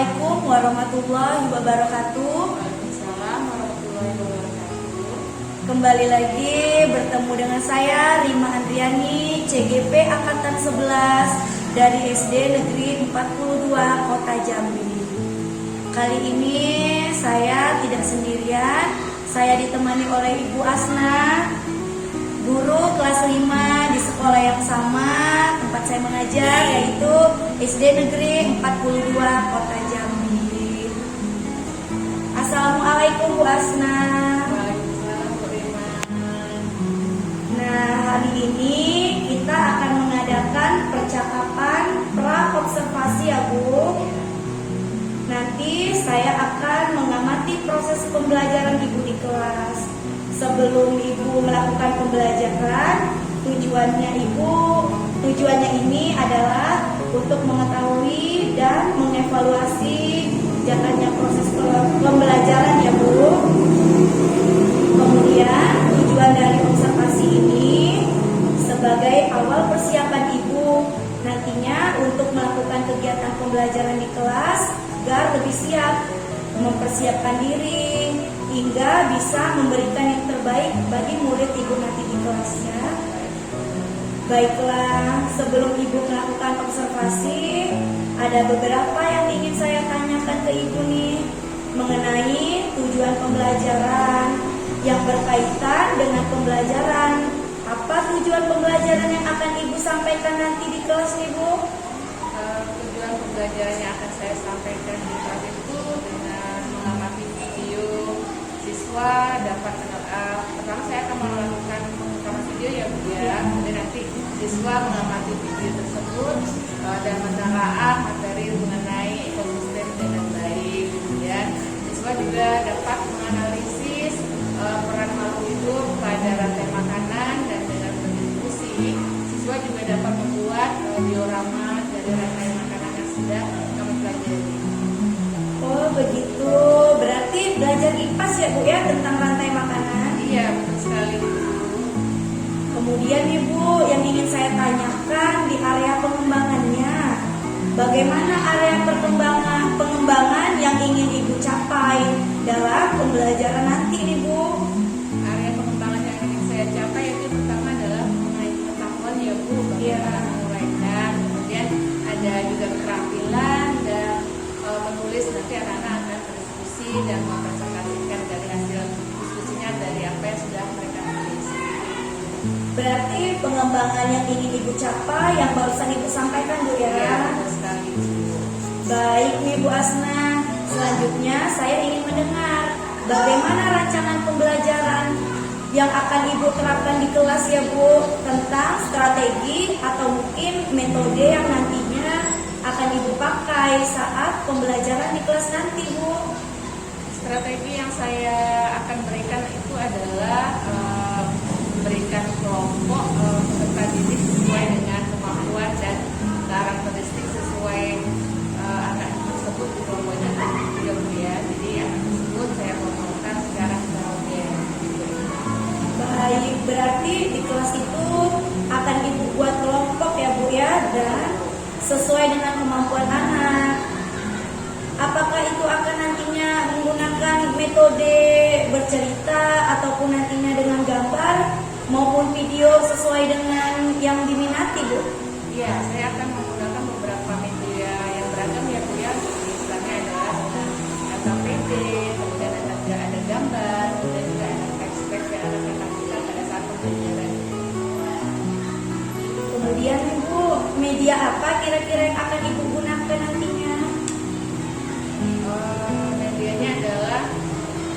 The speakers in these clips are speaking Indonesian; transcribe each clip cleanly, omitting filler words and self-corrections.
Assalamualaikum warahmatullahi wabarakatuh. Waalaikumsalam warahmatullahi wabarakatuh. Kembali lagi bertemu dengan saya Rima Andriani, CGP Angkatan 11 dari SD Negeri 42 Kota Jambi. Kali ini saya tidak sendirian, saya ditemani oleh Ibu Asna, guru kelas 5 di sekolah yang sama tempat saya mengajar, yaitu SD Negeri 42 Kota Jambi. Assalamualaikum Bu Asna. Waalaikumsalam Bu Rima. Nah, hari ini kita akan mengadakan percakapan pra-observasi ya Bu. Nanti saya akan mengamati proses pembelajaran Ibu di kelas. Sebelum Ibu melakukan pembelajaran, tujuannya ini adalah untuk mengetahui dan mengevaluasi jalannya proses pembelajaran ya Bu. Kemudian tujuan dari observasi ini sebagai awal persiapan Ibu nantinya untuk melakukan kegiatan pembelajaran di kelas agar lebih siap mempersiapkan diri hingga bisa memberikan yang terbaik bagi murid Ibu nanti di kelasnya. Baiklah, sebelum Ibu melakukan observasi, ada beberapa yang ingin saya tanyakan ke Ibu nih mengenai tujuan pembelajaran yang berkaitan dengan pembelajaran. Apa tujuan pembelajaran yang akan Ibu sampaikan nanti di kelas nih Bu? Tujuan pembelajaran yang akan saya sampaikan di kelas itu dengan mengamati video siswa dapat pertama saya akan melakukan pengukaman video ya Bu ya. Kemudian nanti siswa mengamati video tersebut dan menelaah materi mengenai ekosistem dengan baik. Kemudian siswa juga dapat menganalisis peran makhluk hidup pada rantai makanan dan dengan berdiskusi siswa juga dapat membuat diorama dari rantai makanan yang sudah kami pelajari. Oh begitu, berarti belajar IPAS ya Bu ya tentang rantai makanan? Iya betul sekali Bu. Kemudian Ibu yang ingin saya tanyakan di area pengembangannya, bagaimana area pengembangan yang ingin Ibu capai dalam pembelajaran nanti nih Bu? Area pengembangan yang ingin saya capai itu pertama adalah mengenai pengetahuan ya Bu, bagaimana menguraikan, kemudian ada juga keterampilan dan menulis. Nanti anak-anak akan berdiskusi dan mempresentasikan dari hasil diskusinya dari apa yang sudah mereka tulis. Berarti pengembangan yang ingin Ibu capai yang barusan Ibu sampaikan Bu ya? Iya betul sekali Bu. Baik nih Bu Asna, selanjutnya saya ingin mendengar bagaimana rancangan pembelajaran yang akan Ibu terapkan di kelas ya Bu, tentang strategi atau mungkin metode yang nantinya akan Ibu pakai saat pembelajaran di kelas nanti Bu. Strategi yang saya akan berikan itu adalah memberikan kelompok peserta didik sesuai dengan kemampuan dan karakteristik sesuai anak tersebut di kelompoknya ya Bu ya. Jadi anak tersebut saya kelompokkan secara homogenen. Baik, berarti di kelas itu akan Ibu buat kelompok ya Bu ya, dan sesuai dengan kemampuan anak. Apakah itu akan nantinya menggunakan metode bercerita ataupun nantinya dengan gambar maupun video sesuai dengan yang diminati Bu? Iya, saya akan menggunakan beberapa media yang beragam ya Bu ya. Misalnya adalah LKPD, kemudian ada gambar, kemudian juga ada teks-teks yang akan kita lakukan pada saat pembelajaran. Kemudian Ibu, media apa kira-kira yang akan Ibu gunakan nantinya? Medianya adalah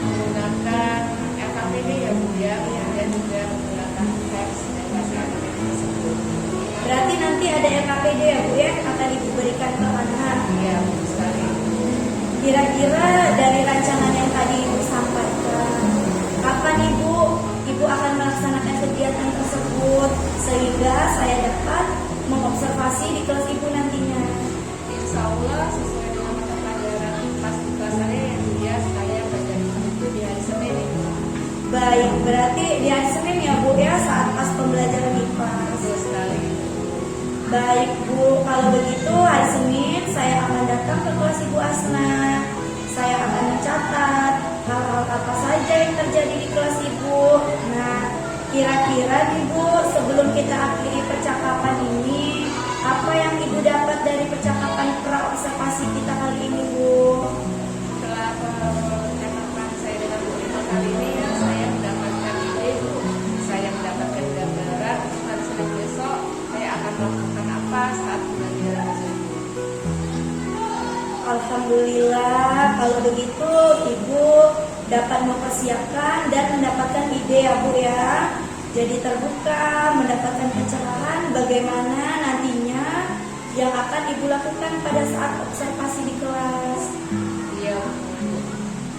menggunakan LKPD ya Bu ya, kemudian juga menggunakan teks dan bahasa Indonesia tersebut. Berarti nanti ada LKPD ya Bu ya, yang akan Ibu berikan ke anak. Iya betul sekali. Kira-kira dari rancangan yang tadi Ibu sampaikan, kapan Ibu akan melaksanakan kegiatan tersebut sehingga saya dapat mengobservasi di kelas Ibu nantinya? Insya Allah sesuai dengan mata pelajaran pas di kelas saya yang dia belajar itu di hari Senin ini. Baik, berarti di hari Senin ya Bu ya, saat pas pembelajaran IPA. Betul sekali. Baik Bu, kalau begitu hari Senin saya akan datang ke kelas Ibu Asna. Kira-kira Ibu, sebelum kita akhiri percakapan ini, apa yang Ibu dapat dari percakapan pra-observasi kita kali ini, Bu? Setelah percakapan saya dengan Bu Rima kali ini, saya mendapatkan ide, saya mendapatkan gambaran hari Senin besok saya akan melakukan apa saat pembelajaran tersebut. Alhamdulillah, kalau begitu Ibu dapat mempersiapkan dan mendapatkan ide ya Bu ya. Jadi terbuka, mendapatkan pencerahan bagaimana nantinya yang akan Ibu lakukan pada saat observasi di kelas. Iya.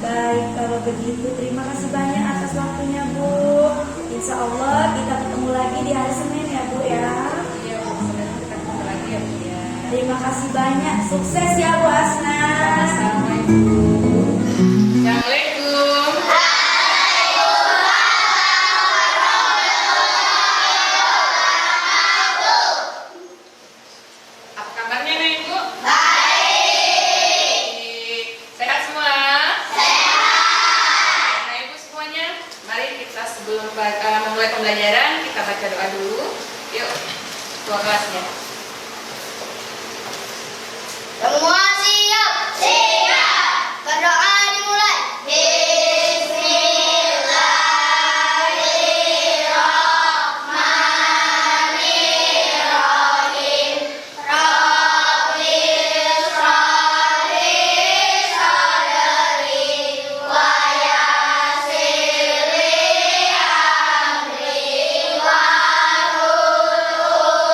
Baik, kalau begitu terima kasih banyak atas waktunya Bu. Insya Allah kita ketemu lagi di hari Senin ya Bu ya. Iya, Bu. Senin kita ketemu lagi ya, Bu ya. Terima kasih banyak, sukses ya Bu Asna. Sama-sama, Ibu. Assalamualaikum. Apa kabarnya nih, Ibu? Baik. Sehat semua? Sehat. Nah, Ibu semuanya, mari kita sebelum memulai pembelajaran, kita baca doa dulu. Yuk, ketua kelasnya. Semua siap? Siap. Berdoa dimulai. Bismillahirrahmanirrahim. Rabbi shrahli sadri wa yassir li amri wahlul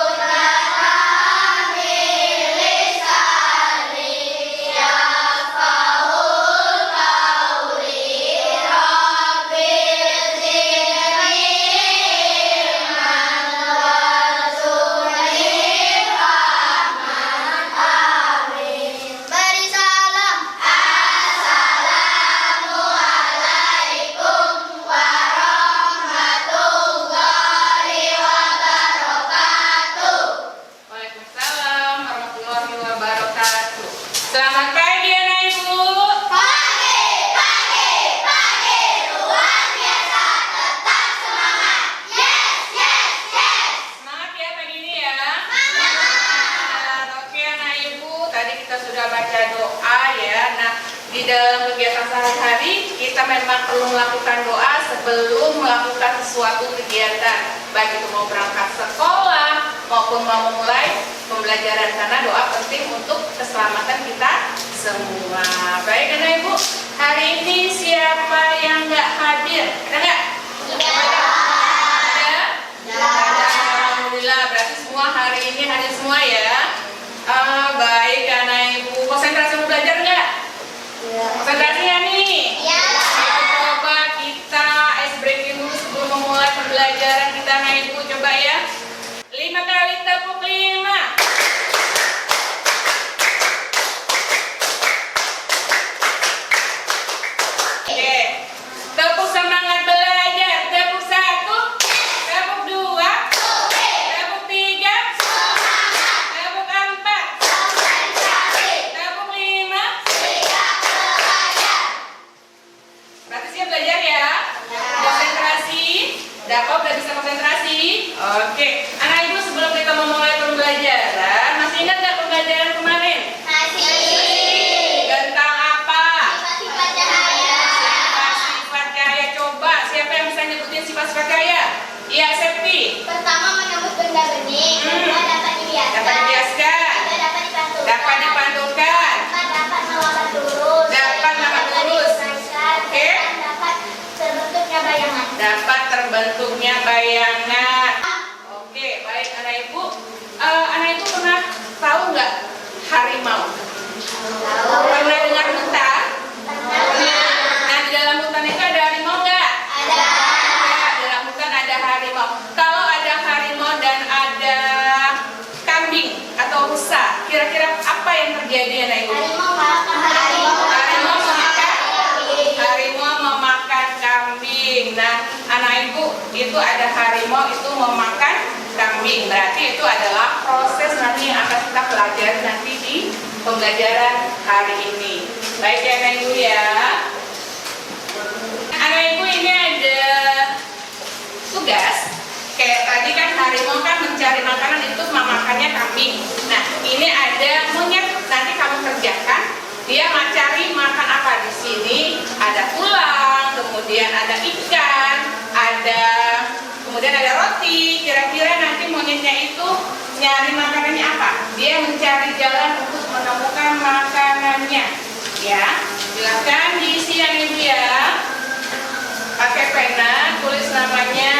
'uqdatam min lisani yafqahul qawli. Rabbi zidni ilman warzuqni fahman. Amin. Beri salam. Assalamualaikum warahmatullahi wabarakatuh. Waalaikumsalam warahmatullahi wabarakatuh. Selamat pagi anak ibu. Pagi, luar biasa, tetap semangat. Yes. Semangat ya pagi ini ya. Semangat. Oke anak ibu, tadi kita sudah baca doa ya. Nah, di dalam kegiatan sehari-hari kita memang perlu melakukan doa sebelum melakukan sesuatu kegiatan, baik itu mau berangkat sekolah maupun mau memulai pembelajaran, karena doa penting untuk keselamatan kita semua. Baik anak ibu, hari ini siapa yang nggak hadir? Ada nggak? Ada? Ada. Alhamdulillah, berarti semua hari ini hadir semua ya. Baik anak ibu, konsentrasi mau belajar nggak? Konsentrasinya nih. Ya. Ayo coba kita ice breaking dulu sebelum memulai pembelajaran kita anak ibu, coba ya. 5 kali tepuk 5. Oke. Tepuk semangat belajar. Tepuk 1, tepuk 2, tepuk 3, tepuk 4, tepuk 5. Berarti siap belajar ya? Konsentrasi. Dapat udah bisa konsentrasi? Oke. Anak ibu sebelum kita memulai pembelajaran, masih ingat nggak pembelajaran kemarin? Tentang apa? Sifat cahaya. Sifat cahaya. Coba siapa yang bisa nyebutin sifat-sifat cahaya? Iya, Septi. Pertama, menembus benda bening. Kedua, dapat dihiaskan. Dapat dibiaskan. Tiga, dapat dipantulkan. Dapat dipantulkan. Empat, dapat melawan lurus. Dapat melawan lurus. Diluruskan. Oke. Dan dapat terbentuknya bayangan. Dapat terbentuknya bayangan. Oke, baik anak ibu. Anak ibu pernah tahu nggak harimau? Pernah dengar hutan? Nah, di dalam hutan itu ada harimau nggak? Ada. Ya, dalam hutan ada harimau. Kalau ada harimau dan ada kambing atau rusa, kira-kira apa yang terjadi anak ibu? Harimau makan Harimau memakan kambing. Nah, anak ibu, itu ada harimau itu memakan kambing. Berarti itu adalah proses nanti yang akan kita pelajari nanti di pembelajaran hari ini. Baik ya anak ibu ya. Anak ibu, ini ada tugas Kayak tadi kan harimau kan mencari makanan itu makannya kambing. Nah, ini ada monyet, nanti kamu kerjakan. Dia mencari makan apa di sini? Ada tulang, kemudian ada ikan, kemudian ada roti. Kira-kira nanti monyetnya itu nyari makanannya apa? Dia mencari jalan untuk menemukan makanannya. Ya, silakan diisi yang ibu ya. Pakai pena, tulis namanya.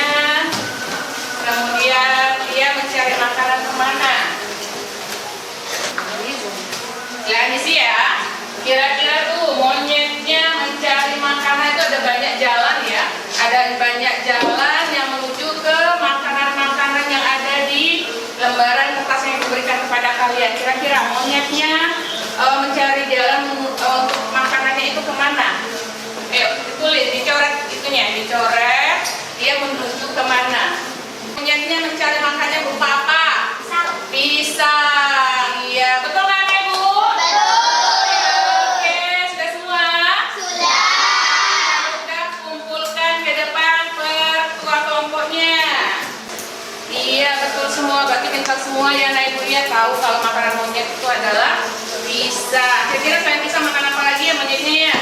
Kemudian dia mencari makanan kemana? Ya, diisi ya. Kira-kira tuh monyetnya mencari makanan itu ada banyak jalan ya. Ada banyak jalan yang menuju ke makanan-makanan yang ada di lembaran kertas yang diberikan kepada kalian. Kira-kira monyetnya mencari jalan untuk makanannya itu kemana? Ayo, ditulis, dicoret itunya, dicoret. Dia menuju kemana? Monyetnya mencari makanannya berupa apa? Pisang. Iya, betul kan Ibu? Oke, sudah semua? Sudah kumpulkan ke depan ketua kelompoknya. Iya, betul semua. Berarti pintar semua ya, nah Ibu ya tahu kalau makanan monyet itu adalah pisang. Kira-kira selain pisang makan apa lagi ya monyetnya ya?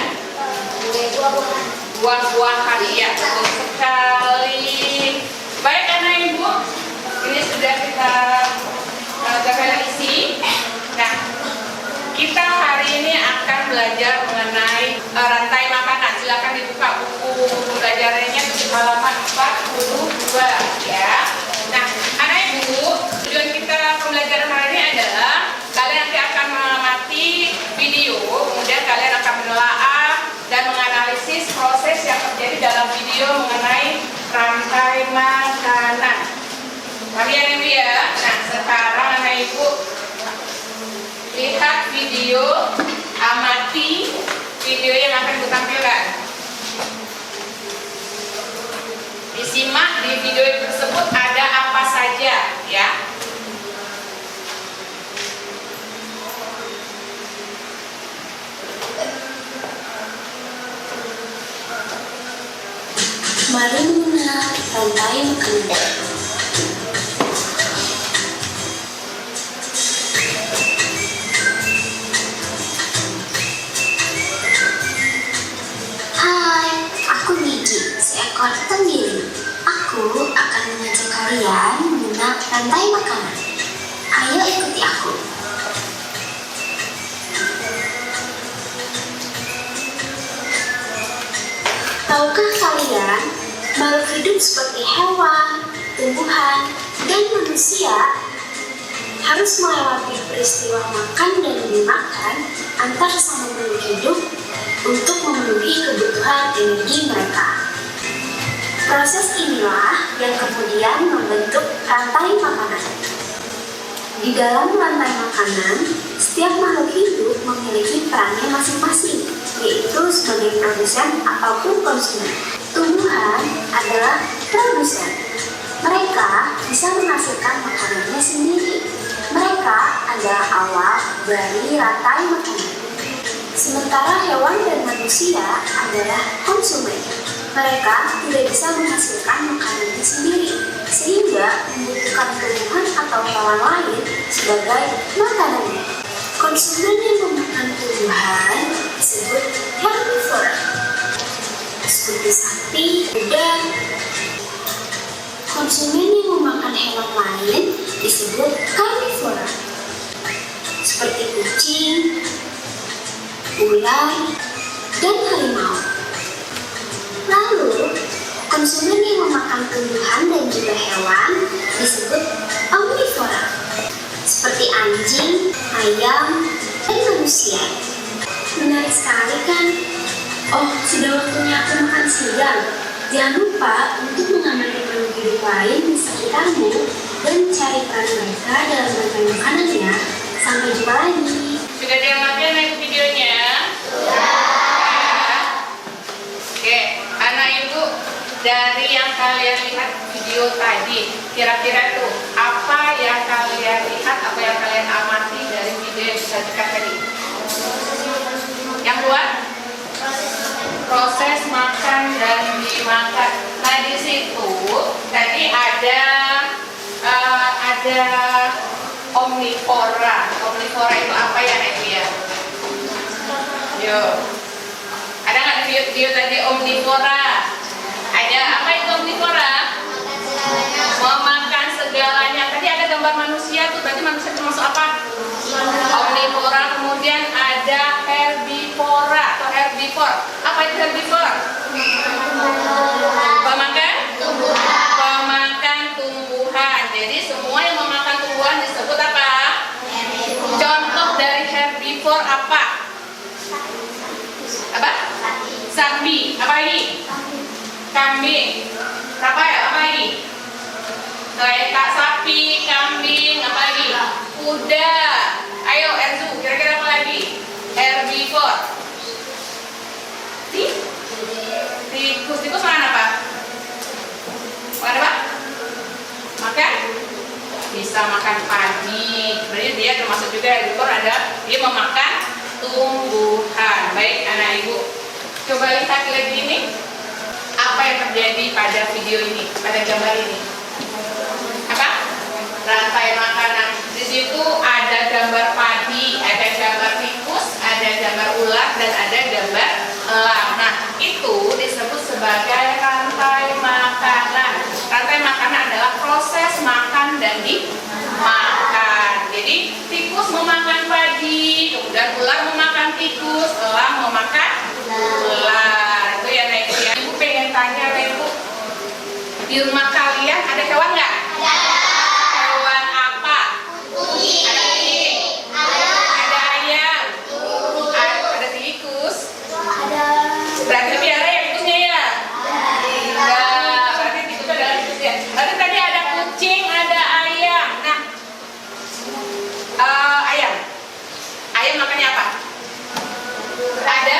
Buah-buahan, iya betul sekali. Baik anak ibu, ini sudah kita isi. Nah, kita hari ini akan belajar mengenai rantai makanan. Silakan dibuka buku pelajarannya di halaman 42 ya. Nah, anak ibu, tujuan kita pembelajaran hari ini adalah kalian nanti akan mengamati video, kemudian kalian akan menelaah dan menganalisis proses yang terjadi dalam video mengenai rantai makanan. Kalian ibu ya. Nah, sekarang anak ibu lihat video, amati video yang akan ditampilkan. Disimak di video tersebut ada apa saja ya. Mari mengenal rantai makanan. Hai, aku Gigi, seekor tenggiri. Aku akan mengajak kalian mengenal rantai makanan. Ayo ikuti aku. Tahukah kalian, makhluk hidup seperti hewan, tumbuhan, dan manusia harus melewati peristiwa makan dan dimakan antar sama makhluk hidup untuk memenuhi kebutuhan energi mereka. Proses inilah yang kemudian membentuk rantai makanan. Di dalam rantai makanan, setiap makhluk hidup memiliki perannya masing-masing, yaitu sebagai produsen ataupun konsumen. Tumbuhan adalah produsen. Mereka bisa menghasilkan makanannya sendiri. Mereka adalah awal dari rantai makanan. Sementara hewan dan manusia adalah konsumen. Mereka tidak bisa menghasilkan makanannya sendiri, sehingga membutuhkan tumbuhan atau hewan lain sebagai makanannya. Konsumen yang memakan tumbuhan disebut herbivora, seperti sapi, kuda. Konsumen yang memakan hewan lain disebut karnivora, seperti kucing, ular, dan harimau. Lalu, konsumen yang memakan tumbuhan dan juga hewan disebut omnivora, seperti anjing, ayam, dan manusia. Menarik sekali kan? Oh, sudah waktunya aku makan siang. Jangan lupa untuk mengamati makhluk hidup lain di sekitarmu dan cari peran mereka dalam rantai makanan ya. Sampai jumpa lagi. Sudah diamati naik videonya? Oke, anak ibu, dari yang kalian lihat video tadi, kira-kira tuh apa yang kalian lihat, apa yang kalian amati dari video yang disajikan tadi? Yang kedua, proses makan dan dimakan. Nah, di situ tadi ada omnivora. Omnivora itu apa ya, Ibu ya? Yuk. Ada nggak di video tadi omnivora? Ada apa itu omnivora? Memakan segalanya. Tadi ada gambar manusia tuh, berarti manusia termasuk apa? Omnivora. Kemudian ada herbivora atau herbivore. Apa itu herbivore? Pemakan tumbuhan. Jadi semua yang memakan tumbuhan disebut apa? Contoh dari herbivore apa? Apa? Sapi. Apa lagi? Kambing. Apa ya? Apa lagi? Kayak sapi, kambing, apa lagi? Kuda. Ayo Erzu, kira-kira apa lagi? Herbivore. Tikus. Tikus makan apa? Makan apa? Makan? Bisa makan padi. Berarti dia termasuk juga herbivore, dia memakan tumbuhan. Baik anak ibu, coba lihat lagi ini. Apa yang terjadi pada video ini, pada gambar ini? Apa? Rantai makanan. Di situ ada gambar padi, ada gambar tikus, ada gambar ular, dan ada gambar elang. Nah, itu disebut sebagai rantai makanan. Rantai makanan adalah proses makan dan dimakan. Jadi tikus memakan padi, kemudian ular memakan tikus, elang memakan ular. Itu ya, Ibu ya. Ibu pengen tanya, Ibu, di rumah kalian ada hewan nggak? Hewan apa? Ada kucing, ada ayam, ada tikus. Berarti lebih ada ya tikusnya ya? Enggak, berarti tikus adalah tikusnya. Berarti tadi ada kucing, ada ayam. Nah, ayam makannya apa? Ada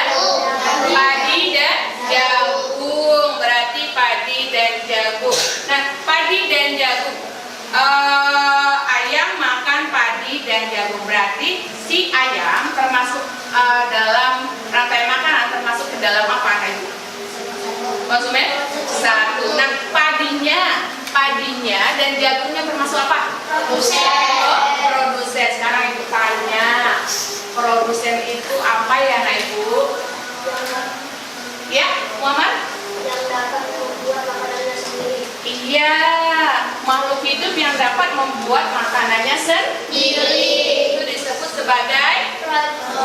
padi dan jagung. Berarti padi dan jagung. Nah, padi dan jagung. Ayam makan padi dan jagung. Berarti si ayam termasuk dalam rantai makanan, termasuk ke dalam apa, Ibu? Konsumen satu. Nah, padinya dan jagungnya termasuk apa? Produsen. Sekarang Ibu tanya, produsen itu apa ya, Nak Ibu? Ya, Muhammad? Yang dapat membuat makanannya sendiri. Iya, makhluk hidup yang dapat membuat makanannya sendiri. Itu disebut sebagai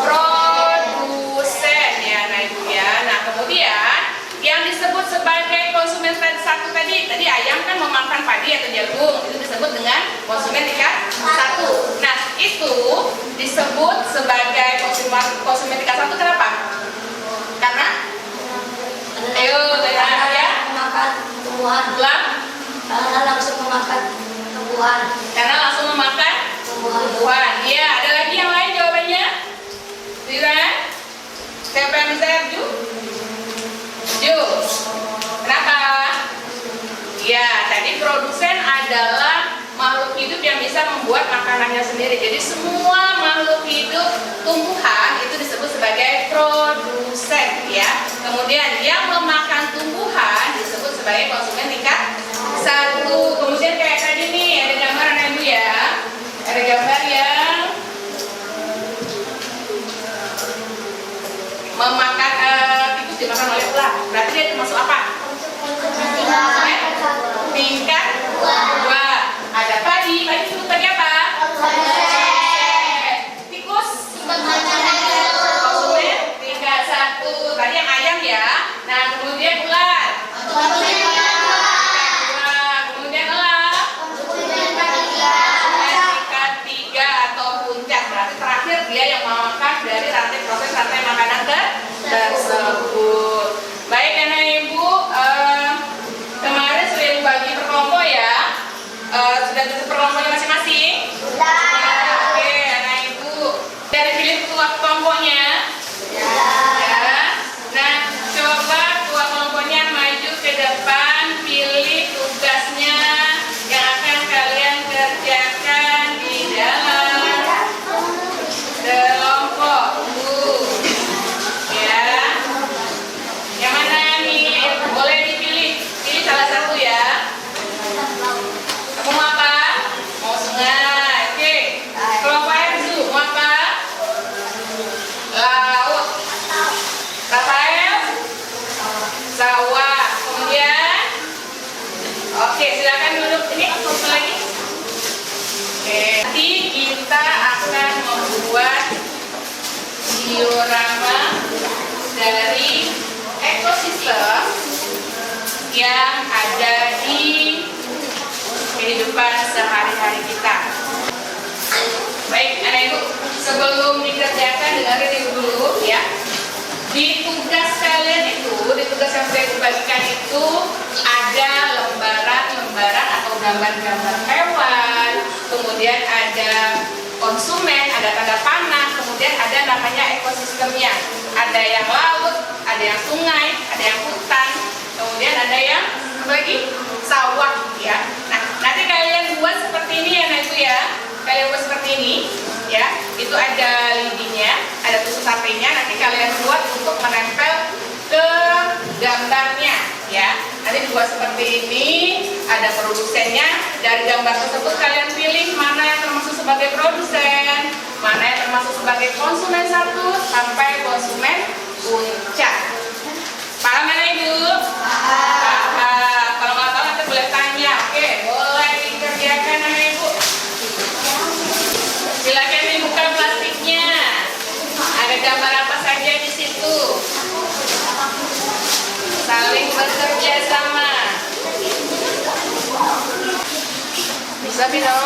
produsen ya, Nak Ibu ya. Nah, kemudian yang disebut sebagai konsumen satu tadi ayam kan memakan padi atau jagung, itu disebut dengan konsumen tingkat satu. Nah, itu disebut sebagai konsumen tingkat satu. Kenapa? Karena ya, Memakan tumbuhan. Karena langsung memakan tumbuhan. Karena langsung memakan tumbuhan. Iya, ada lagi yang lain jawabannya? Silakan. Siapa yang bisa jawab, Ju? Kenapa? Ya, tadi produsen adalah makhluk hidup yang bisa membuat makanannya sendiri. Jadi semua makhluk hidup tumbuhan itu disebut sebagai produsen ya. Kemudian yang memakan tumbuhan disebut sebagai konsumen tingkat satu. Kemudian kayak tadi nih ada gambaran Ibu ya. Ada gambar yang memakan tikus dimakan oleh ular. Berarti dia termasuk apa? Tingkat 2. Ada padi disebut tadi apa? Tikus konsumen tingkat 1. Tadi yang ayam ya. Nah, kemudian ular. Kemudian elang. Tingkat 3 atau puncak. Berarti terakhir dia yang memakan dari proses rantai makanan tersebut. Baik, Anak Ibu, kemarin tugas yang sudah dibagikan itu ada lembaran atau gambar-gambar hewan, kemudian ada konsumen, ada tanda panah, kemudian ada namanya ekosistemnya. Ada yang laut, ada yang sungai, ada yang hutan, kemudian ada yang apa lagi? Sawah ya. Nah, nanti kalian buat seperti ini ya Nah Ibu ya. Kalian buat seperti ini ya. Itu ada lidinya, ada tusuk satenya. Nanti kalian buat untuk menempel ke gambarnya ya. Nanti dibuat seperti ini, ada produsennya. Dari gambar tersebut kalian pilih mana yang termasuk sebagai produsen, mana yang termasuk sebagai konsumen 1 sampai konsumen puncak. Paham mana Ibu? Paham. Kalau nggak tahu nanti boleh tanya. Oke, boleh dikerjakan sama Ibu. Silakan dibuka plastiknya. Ada gambar apa saja di situ? Saling bekerja sama. Bisa Bino?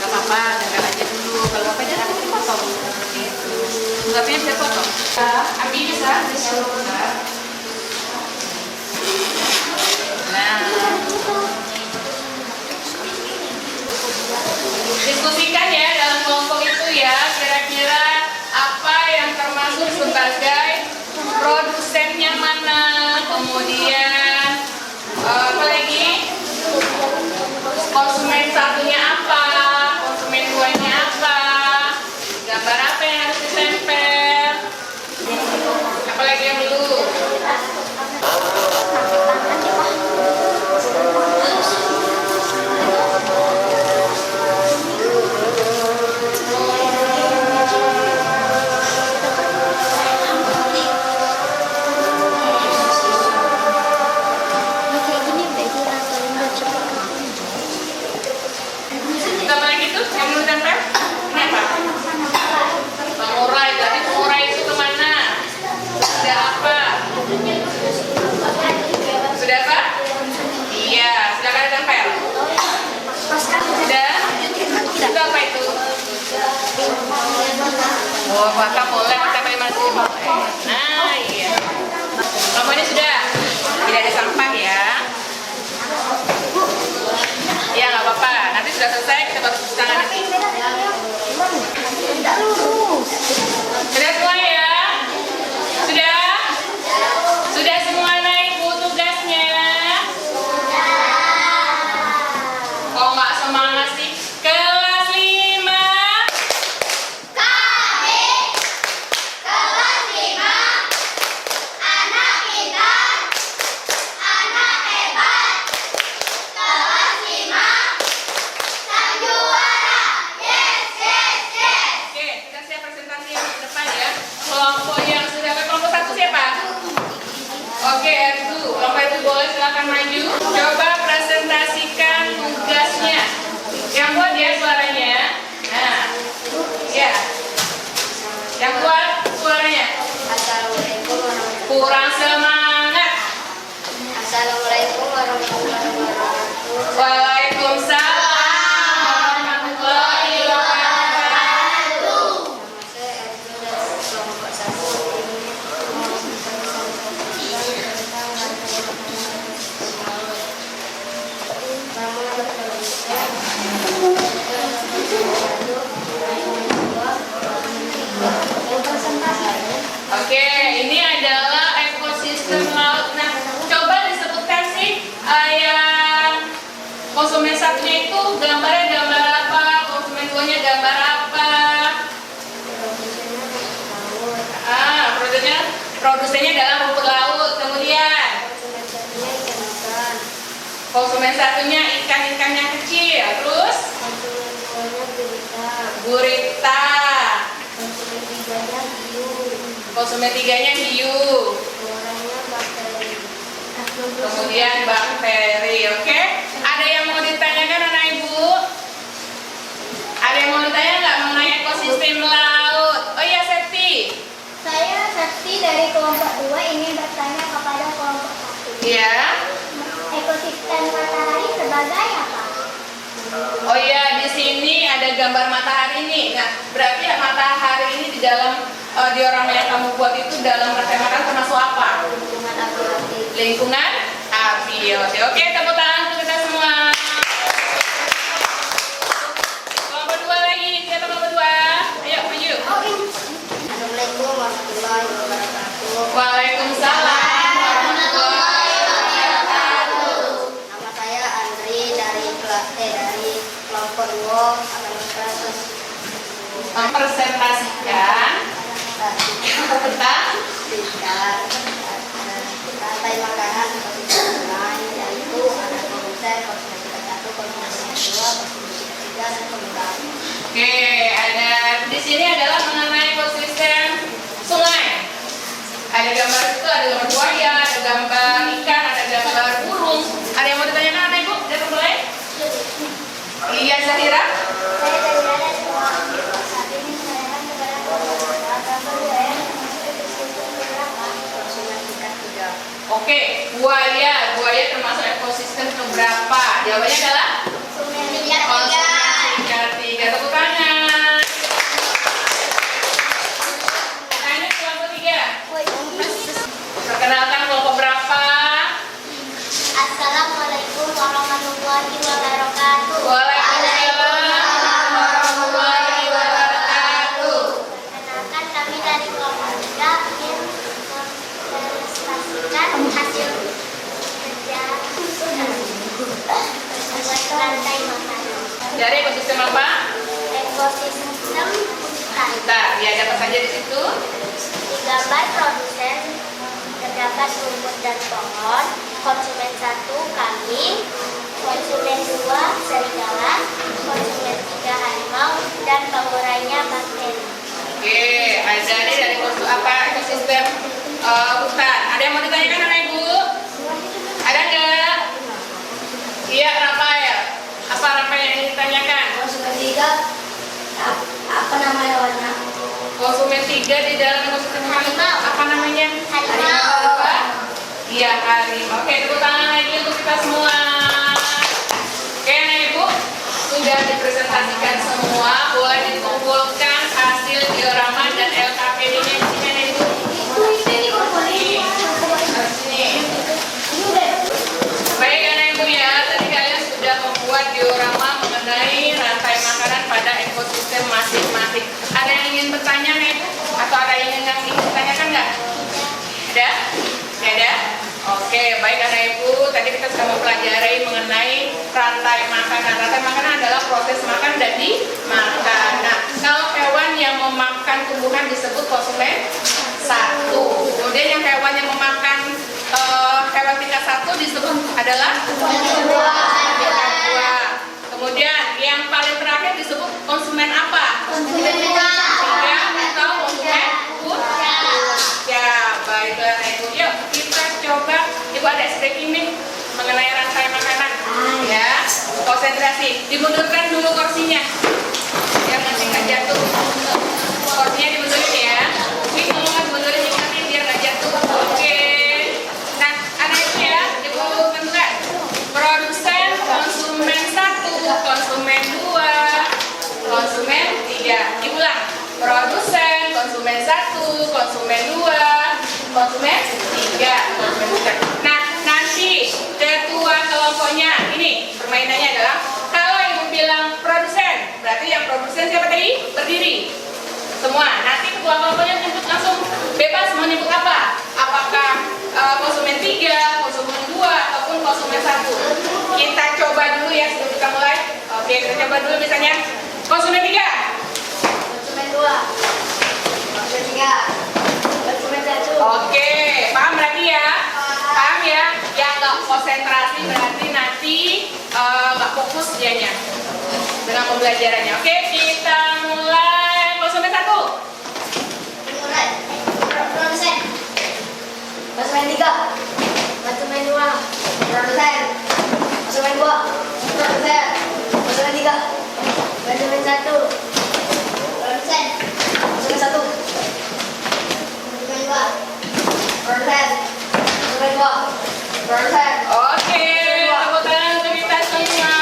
Gak apa-apa, dengar aja dulu. Kalau apa aja nanti dipotong. Gitu. Enggaknya bisa potong. Abi bisa? Bisa. Nah. Diskusikan ya dalam kelompok itu ya, kira-kira apa yang termasuk sebagai produsennya mana, kemudian apa lagi, konsumen 1-nya apa, konsumen 2-nya apa, gambar apa yang harus ditempel, apa lagi yang belum. Oh, maka boleh kita pakai masih boleh. Nah, iya. Kamu ini sudah tidak ada sampah ya? Iya, nggak apa-apa. Nanti sudah selesai kita baru cuci tangan nanti. Sudah semua ya? Sudah? Sudah semua naik Bu tugasnya? Kok nggak semangat sih? Kelas 5. Oke, R2. Kelompok itu boleh silakan maju. Coba presentasikan tugasnya. Yang buat ya suaranya. Nah, ya. Yang buat suaranya. Assalamualaikum warahmatullahi Kurang semangat. Assalamualaikum warahmatullahi wabarakatuh. Waalaikumsalam warahmatullahi wabarakatuh. Saya Erdo dari kelompok 1 ini Oke, ini adalah ekosistem laut. Nah, coba disebutkan sih yang konsumen 1-nya itu gambarnya gambar apa, konsumen 2-nya gambar apa? Produsennya dalam rumput laut. Kemudian konsumen 1-nya ikan-ikan yang kecil. Terus gurita. Konsumen 3-nya hiu. Kemudian bakteri. Oke? Ada yang mau ditanyakan anak ibu? Ada yang mau ditanya nggak mengenai ekosistem laut? Oh iya, Septi. Saya Sakti dari kelompok 2 ini bertanya kepada kelompok 1. Iya. Ekosistem matahari sebagai apa? Oh iya, di sini ada gambar matahari nih. Nah, berarti matahari ini di dalam diorama yang kamu buat itu dalam rantai makanan termasuk apa? Lingkungan api. Lingkungan abiotik. Oke, tepuk tangan untuk kita semua. Kelompok 2 lagi, siapa kelompok 2? Ayo maju. Assalamualaikum warahmatullahi wabarakatuh. Waalaikumsalam warahmatullahi wabarakatuh. Nama saya Andri dari dari kelompok 2 akan Mempresentasikan tentang rantai makanan seperti lain, yaitu ada produsen, konsumen 1, konsumen 2, konsumen 3, dan pengembang. Oke, ada di sini adalah mengenai ekosistem sungai. Ada gambar itu, ada gambar buaya, ada gambar ikan, ada gambar burung. Ada yang mau ditanyakan anak ibu? Dari mulai? Iya, Zahira. Saya dari ada semua saat ini menanyakan kepada gambar buaya yang masuk ekosistem berapa? Konsumen tingkat 3. Oke, buaya termasuk ekosistem keberapa? Jawabannya adalah Konsumen Tingkat konsumen tingkat 3. Tepuk tangan. Nah, ini kelompok 3. Perkenalkan kelompok berapa? Assalamualaikum warahmatullahi wabarakatuh. Waalaikumsalam warahmatullahi wabarakatuh. Perkenalkan kami dari kelompok 3 ingin mempresentasikan hasil kerja membuat rantai makanan. Dari ekosistem apa? Ekosistem hutan. Bentar, ya dapat saja di situ. Di gambar produsen terdapat rumput dan pohon. Konsumen 1 kambing, konsumen 2 serigala, konsumen 3 harimau, dan pengurainya bakteri. Oke, ada nih dari ekosistem hutan. Ada yang mau ditanyakan anak ibu? Ada nggak? Iya, Rafael. Apa Rafael yang ingin ditanyakan? Konsumen 3, apa nama hewannya? Konsumen 3 di dalam ekosistem Harimau. apa namanya? Harimau. Apa? Iya, harimau. Oke, tepuk tangan lagi untuk kita semua. Oke, anak ibu sudah dipresentasikan semua. Boleh dikumpulkan hasil diorama dan LKPD-nya di sini, anak ibu. Baik anak ibu ya, tadi kalian sudah membuat diorama mengenai rantai makanan pada ekosistem masing-masing. Ada yang ingin bertanya anak ibu? Atau ada yang ingin ditanyakan nggak? Ada? Nggak ada? Oke, baik anak ibu, tadi kita sudah mempelajari mengenai rantai makanan. Rantai makanan adalah proses makan dan dimakan. Nah, kalau hewan yang memakan tumbuhan disebut konsumen 1. Kemudian yang hewan yang memakan hewan tingkat 1 disebut adalah tingkat 2. Kemudian yang paling terakhir disebut konsumen apa? Konsumen 3. 3 atau konsumen ya, baiklah ibu. Yuk kita coba, ibu ada speaking nih mengenai rantai makanan. Ya, konsentrasi. Dimundurkan dulu kursinya, biar nanti nggak jatuh. Kursinya dimundurin ya. Ini ngomongnya dimundurin nih biar nggak jatuh. Oke. Nah, anak ibu ya, ibu tentukan. Produsen konsumen 1, konsumen 2, konsumen 3. Ibu ulang. Produsen konsumen 1, konsumen 2, konsumen 3, konsumen 3. Nah, nanti ketua kelompoknya ini permainannya adalah kalau ibu bilang produsen, berarti yang produsen siapa tadi? Berdiri. Semua. Nanti ketua kelompoknya nyebut langsung bebas mau nyebut apa? Apakah konsumen 3, konsumen 2, ataupun konsumen 1. Kita coba dulu ya sebelum kita mulai. Oke, kita coba dulu misalnya konsumen 3. Konsumen 2, konsumen 3, konsumen 1. Oke, paham berarti ya? Paham ya? Yang nggak konsentrasi berarti nanti nggak fokus dianya dengan pembelajarannya. Oke, kita mulai konsumen 1. Mulai. Produsen. Konsumen 3, konsumen 2, produsen. Konsumen 2, produsen. Konsumen 3, konsumen 1, produsen. Konsumen 1, konsumen 2, produsen. Konsumen 2, produsen. Oke, tepuk tangan untuk kita semua.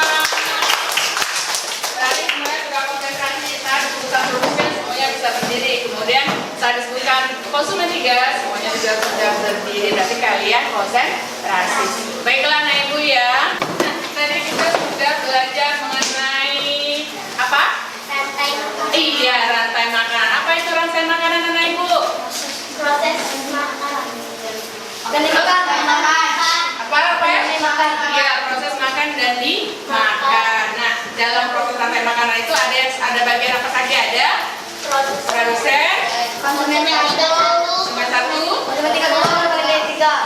Berarti semuanya sudah konsentrasi saat disebutkan produsen semuanya bisa berdiri. Kemudian saat juga sudah berdiri, tapi kalian konsentrasi. Baiklah Anak Ibu ya. Nah, tadi kita sudah belajar mengenai apa? Rantai Iya, rantai makanan. Apa itu rantai makanan Anak Ibu? proses makanan. Apa ya? Iya, proses makan dan dimakan. Nah, dalam proses rantai makanan itu ada bagian apa saja? Ada produsen, Konsumen yang konsumen satu, konsumen tiga.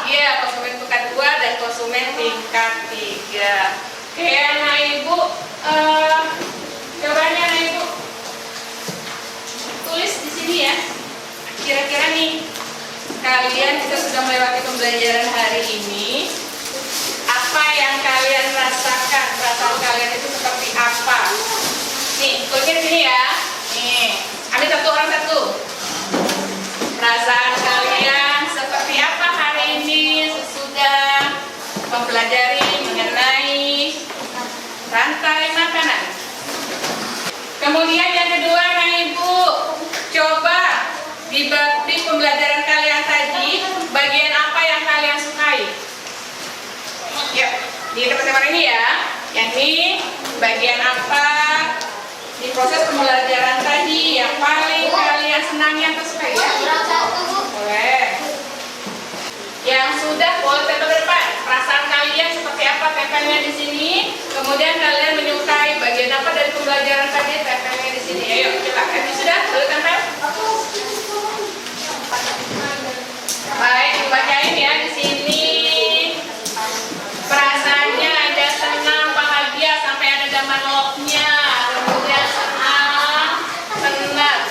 iya, konsumen tingkat 2 dan konsumen tingkat 3. Oke, Anak Ibu, jawabannya Anak Ibu tulis di sini ya. Kira-kira nih, kalian kita sudah melewati pembelajaran hari ini. Apa yang kalian rasakan? Perasaan kalian itu seperti apa? Nih, tulisnya di sini ya. Nih, ambil satu orang satu. Perasaan kalian seperti apa hari ini sesudah mempelajari mengenai rantai makanan? Kemudian yang kedua, Anak Ibu, coba di pembelajaran kalian tadi, bagian apa yang kalian sukai? Yuk, di teman-teman ini ya. Yang ini bagian apa di proses pembelajaran tadi yang paling kalian senangi atau sukai ya? Boleh. Yang sudah boleh tempel ke depan. Perasaan kalian seperti apa tempelnya di sini? Kemudian kalian menyukai bagian apa dari pembelajaran tadi tempelnya di sini? Ayo coba. Yang sudah boleh tempel. Baik, dibacain ya di sini. Perasaannya ada senang, bahagia, sampai ada gambar lognya. Kemudian senang,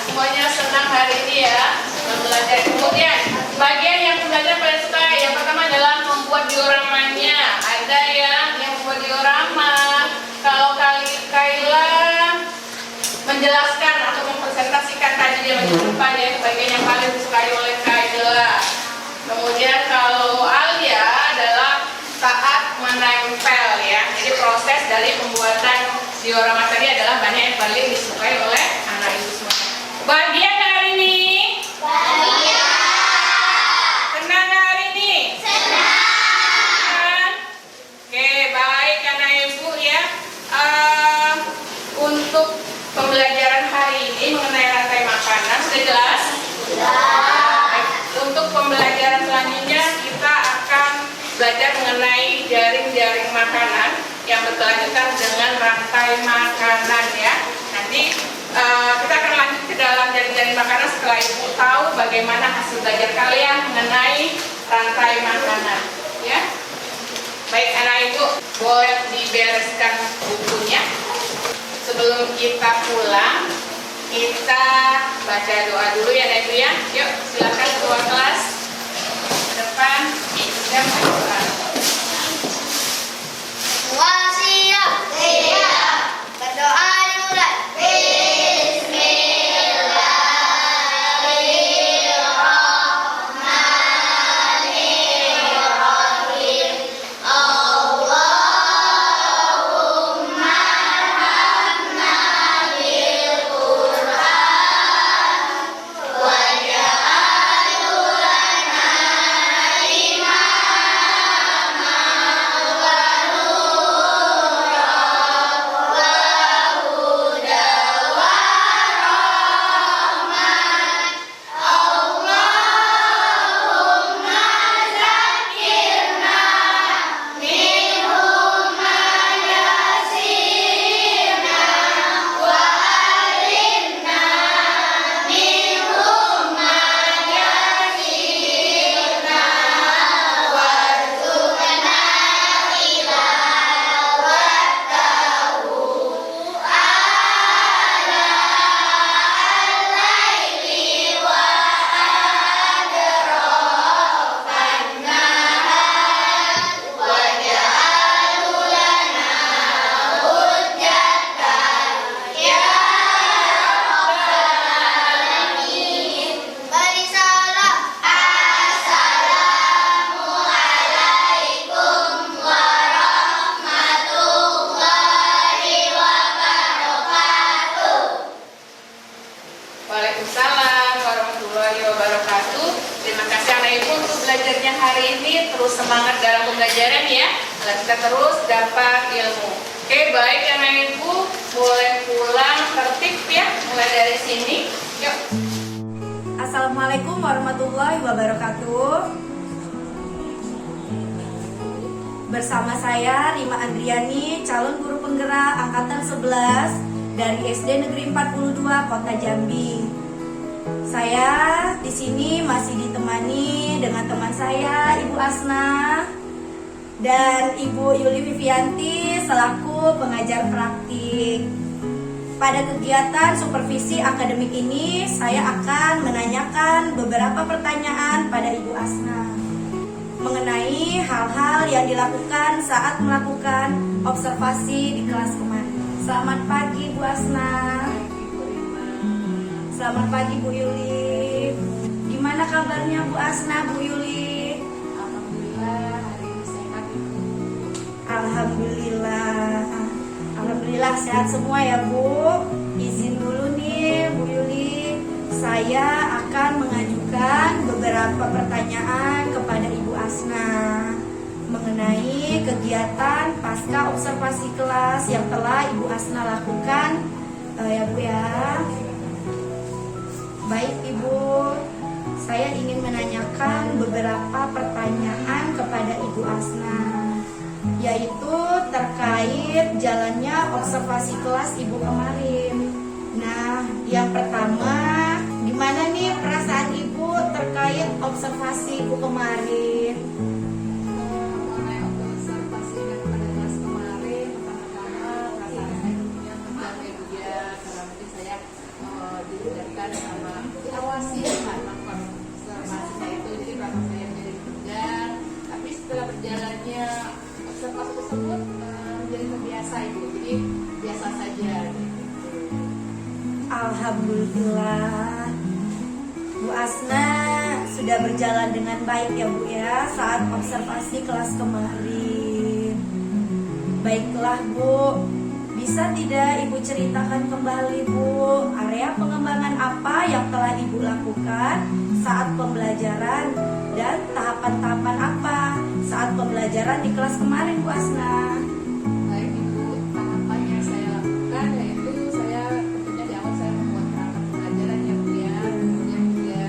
semuanya senang hari ini ya belajar. Kemudian bagian yang belajar paling suka yang pertama adalah membuat dioramanya. Ada yang membuat diorama. Kalau Kaila menjelaskan atau mempresentasikan tadi dia menyebutkan ya bagian yang paling disukai oleh Kaila. Kemudian kalau Alia adalah saat menempel ya. Jadi proses dari pembuatan diorama tadi adalah banyak yang paling disukai oleh anak ibu semua. Bagian hari ini? Senang hari ini? Senang. Oke, baik anak ibu ya. Untuk pembelajaran hari ini mengenai rantai makanan sudah jelas? Baik. Untuk pembelajaran selanjutnya kita akan belajar mengenai jaring-jaring makanan yang berkelanjutan dengan rantai makanan ya. Nanti kita akan lanjut ke dalam jaring-jaring makanan setelah ibu tahu bagaimana hasil belajar kalian mengenai rantai makanan ya. Baik anak ibu, boleh dibereskan bukunya. Sebelum kita pulang, kita baca doa dulu ya anak ibu ya. Yuk silakan keluar kelas ke depan. Siap berdoa. Siap. Berdoa dimulai. Terima kasih anak ibu untuk belajarnya hari ini. Terus semangat dalam pembelajaran ya. Agar kita terus dapat ilmu. Oke, baik anak ibu, boleh pulang tertib ya. Mulai dari sini. Yuk. Assalamualaikum warahmatullahi wabarakatuh. Bersama saya Rima Andriani, calon guru penggerak angkatan 11 dari SD Negeri 42 Kota Jambi. Saya di sini masih ditemani dengan teman saya Ibu Asna dan Ibu Yuli Vivianti selaku pengajar praktik. Pada kegiatan supervisi akademik ini, saya akan menanyakan beberapa pertanyaan pada Ibu Asna mengenai hal-hal yang dilakukan saat melakukan observasi di kelas kemarin. Selamat pagi Bu Asna. Selamat pagi Bu Yuli. Gimana kabarnya Bu Asna, Bu Yuli? Alhamdulillah hari ini sehat Ibu. Alhamdulillah. Alhamdulillah sehat semua ya Bu. Izin dulu nih Bu Yuli, saya akan mengajukan beberapa pertanyaan kepada Ibu Asna mengenai kegiatan pasca observasi kelas yang telah Ibu Asna lakukan ya Bu ya. Baik Ibu, saya ingin menanyakan beberapa pertanyaan kepada Ibu Asna, yaitu terkait jalannya observasi kelas Ibu kemarin. Nah, yang pertama, gimana nih perasaan Ibu terkait observasi Ibu kemarin? Mengenai observasi pada kelas kemarin, pertama-tama perasaan saya tentunya tegang ya Bu ya, karena mungkin saya didengarkan sama diawasi saat melakukan observasi saya itu, jadi perasaan saya menjadi tegang. Tapi setelah berjalannya observasi tersebut menjadi terbiasa Ibu, jadi biasa saja. Alhamdulillah, Bu Asna sudah berjalan dengan baik ya Bu ya saat observasi kelas kemarin. Baiklah Bu, bisa tidak Ibu ceritakan kembali Bu, area pengembangan apa yang telah Ibu lakukan saat pembelajaran dan tahapan-tahapan apa saat pembelajaran di kelas kemarin Bu Asna? Baik Ibu, tahapan yang saya lakukan yaitu saya tentunya di awal saya membuat perangkat pembelajaran ya Bu ya. Kemudian juga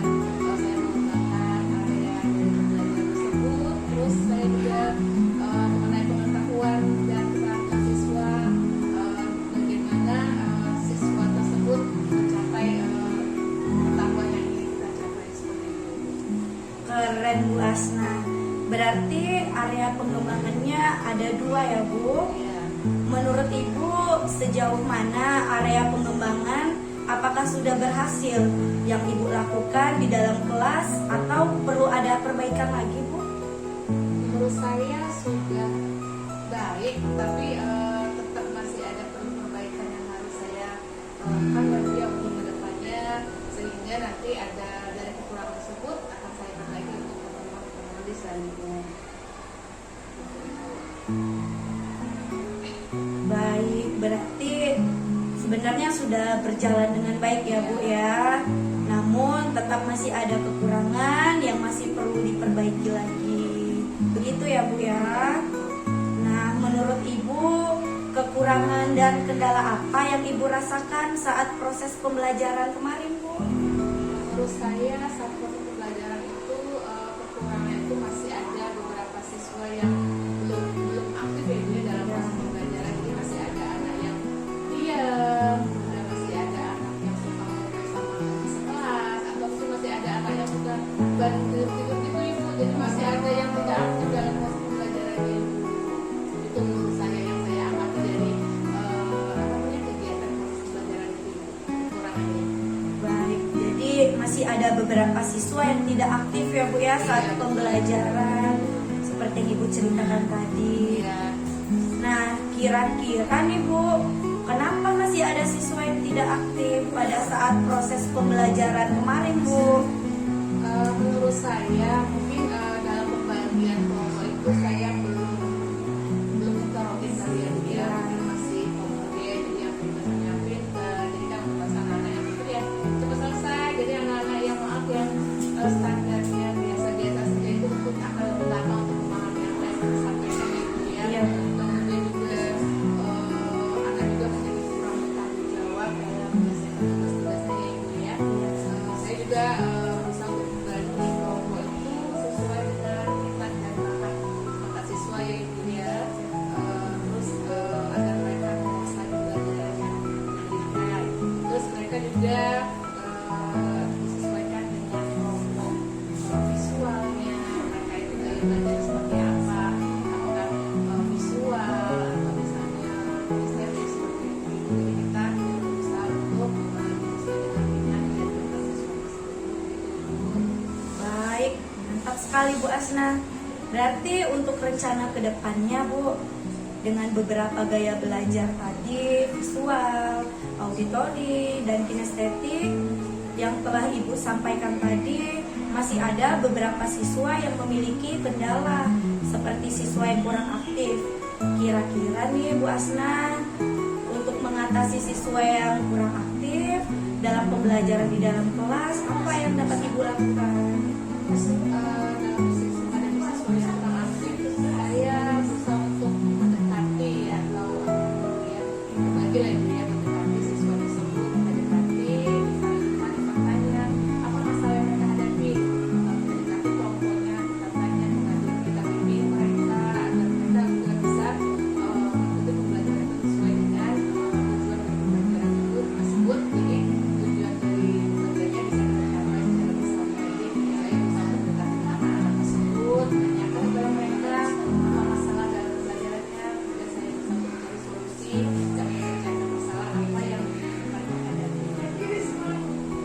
saya mengembangkan area dari pembelajaran tersebut. Terus saya juga mengenai pengetahuan dan perangkat siswa, bagaimana siswa tersebut mencapai pengetahuan yang ingin kita capai seperti itu. Keren Bu Asna. Berarti area pengembangannya ada 2 ya Bu. Ya. Menurut Ibu sejauh mana area pengembangan, apakah sudah berhasil yang Ibu lakukan di dalam kelas atau perlu ada perbaikan lagi Bu? Menurut saya sudah baik, tapi tetap masih ada perlu perbaikan yang harus saya lakukan dan dia untuk kedepannya, sehingga nanti ada dari kekurangan tersebut akan saya perbaiki untuk teman-teman di selanjutnya. Baik, berarti sebenarnya sudah berjalan dengan baik ya Bu ya. Namun tetap masih ada kekurangan yang masih perlu diperbaiki lagi. Begitu ya Bu ya. Nah, menurut Ibu kekurangan dan kendala apa yang Ibu rasakan saat proses pembelajaran kemarin Bu? Menurut saya saat proses pembelajaran itu kekurangan itu masih ada beberapa siswa yang belum aktif ya Bu, ya, dalam proses pembelajaran. Jadi masih ada anak yang diam, kemudian masih ada anak yang suka ngobrol sama sekelas, atau mungkin masih ada anak yang suka bantu tidur gitu Ibu. Jadi masih ada yang tidak aktif dalam proses pembelajaran Ibu. Itu menurut saya yang saya amati dari kegiatan proses pembelajaran ini, kekurangannya. Baik, jadi masih ada beberapa siswa yang tidak aktif ya Bu ya saat pembelajaran seperti yang Ibu ceritakan tadi. Ya. Nah, kira-kira nih Bu, kenapa masih ada siswa yang tidak aktif pada saat proses pembelajaran kemarin Bu? Menurut saya mungkin dalam pembagian kelompok itu saya belum terobin kali ya dia mungkin masih homogen, jadi yang pintar jadi kan perasaan anak yang itu ya cepat selesai, jadi anak-anak yang maaf yang standarnya sekali Bu Asna. Berarti untuk rencana ke depannya Bu, dengan beberapa gaya belajar tadi, visual, auditori, dan kinestetik yang telah Ibu sampaikan tadi, masih ada beberapa siswa yang memiliki kendala seperti siswa yang kurang aktif. Kira-kira nih Bu Asna, untuk mengatasi siswa yang kurang aktif dalam pembelajaran di dalam kelas, apa yang dapat Ibu lakukan? Dalam siswa yang kurang aktif, saya berusaha untuk mendekati atau bagi lagi ya, mendekati siswa tersebut, mendekati misalnya bertanya apa masalah yang mereka hadapi, mendekati kelompoknya, kita tanya, kita bimbing mereka agar mereka juga bisa mengikuti pembelajaran itu sesuai dengan tujuan dari pembelajaran itu tersebut. Jadi tujuan dari pembelajarannya bisa tercapai secara bersama. Jadi saya bisa mendekati anak-anak tersebut, menanyakan kepada mereka apa masalah dalam pembelajarannya, dan saya bisa mencari solusi dan menyelesaikan masalah apa yang mereka hadapi.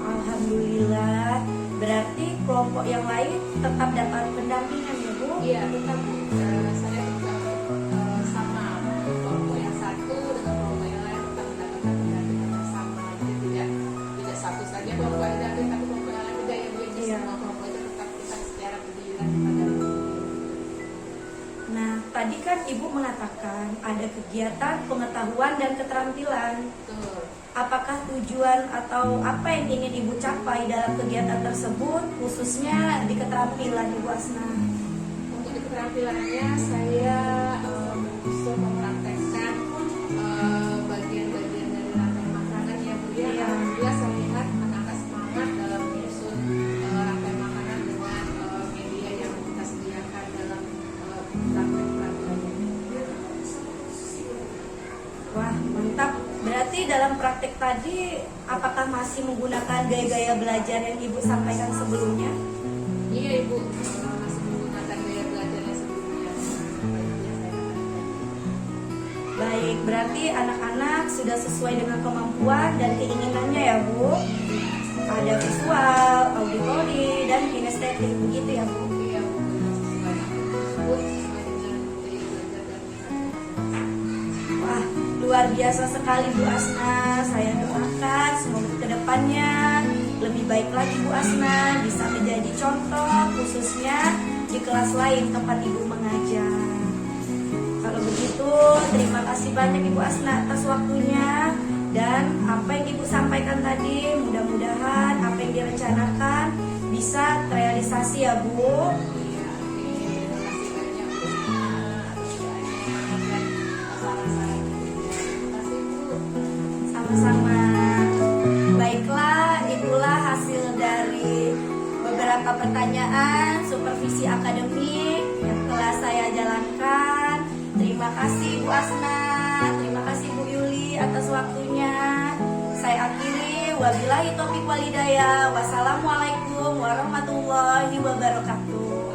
Alhamdulillah, berarti kelompok yang lain tetap dapat pendampingan ya Bu? Iya, tetap saya tetap sama kelompok yang satu dengan kelompok yang lain tetap mendapatkan pendampingan yang sama. Jadi tidak satu saja kelompok yang dapat, tapi kelompok yang lain tidak ya Bu. Jadi Iya. semua kelompok itu tetap kita secara bergiliran kepada Nah, tadi kan Ibu mengatakan ada kegiatan pengetahuan dan keterampilan. betul. Apakah tujuan atau apa yang ingin Ibu capai dalam kegiatan tersebut, khususnya di keterampilan Ibu Asna? Untuk di keterampilannya saya berusaha mempraktekkan bagian-bagian dari rantai makanan ya Bu ya. Iya. Alhamdulillah saya lihat anak-anak semangat dalam menyusun rantai makanan dengan media yang kita sediakan dalam praktek keterampilannya. Wah, mantap. Berarti dalam praktek tadi, apakah masih menggunakan gaya-gaya belajar yang Ibu sampaikan sebelumnya? Iya Ibu, masih menggunakan gaya belajar yang sebelumnya. Baik, berarti anak-anak sudah sesuai dengan kemampuan dan keinginannya ya Bu. Ada visual, auditori, dan kinestetik, begitu ya Bu? Iya Bu, sesuai tersebut, sesuai dengan gaya belajar dan Wah, luar biasa sekali Bu Asna. Saya doakan semoga kedepannya lebih baik lagi Bu Asna, bisa menjadi contoh khususnya di kelas lain tempat Ibu mengajar. Kalau begitu, terima kasih banyak Ibu Asna atas waktunya. Dan apa yang Ibu sampaikan tadi, mudah-mudahan apa yang direncanakan bisa terrealisasi ya Bu. Iya, terima kasih banyak Bu atas doanya dan saran-sarannya. Terima kasih Bu. Sama-sama. Baiklah, itulah hasil dari beberapa pertanyaan supervisi akademik yang telah saya jalankan. Terima kasih Bu Asna, terima kasih Bu Yuli atas waktunya. Saya akhiri, wabillahi taufiq walhidayah. Wassalamualaikum warahmatullahi wabarakatuh.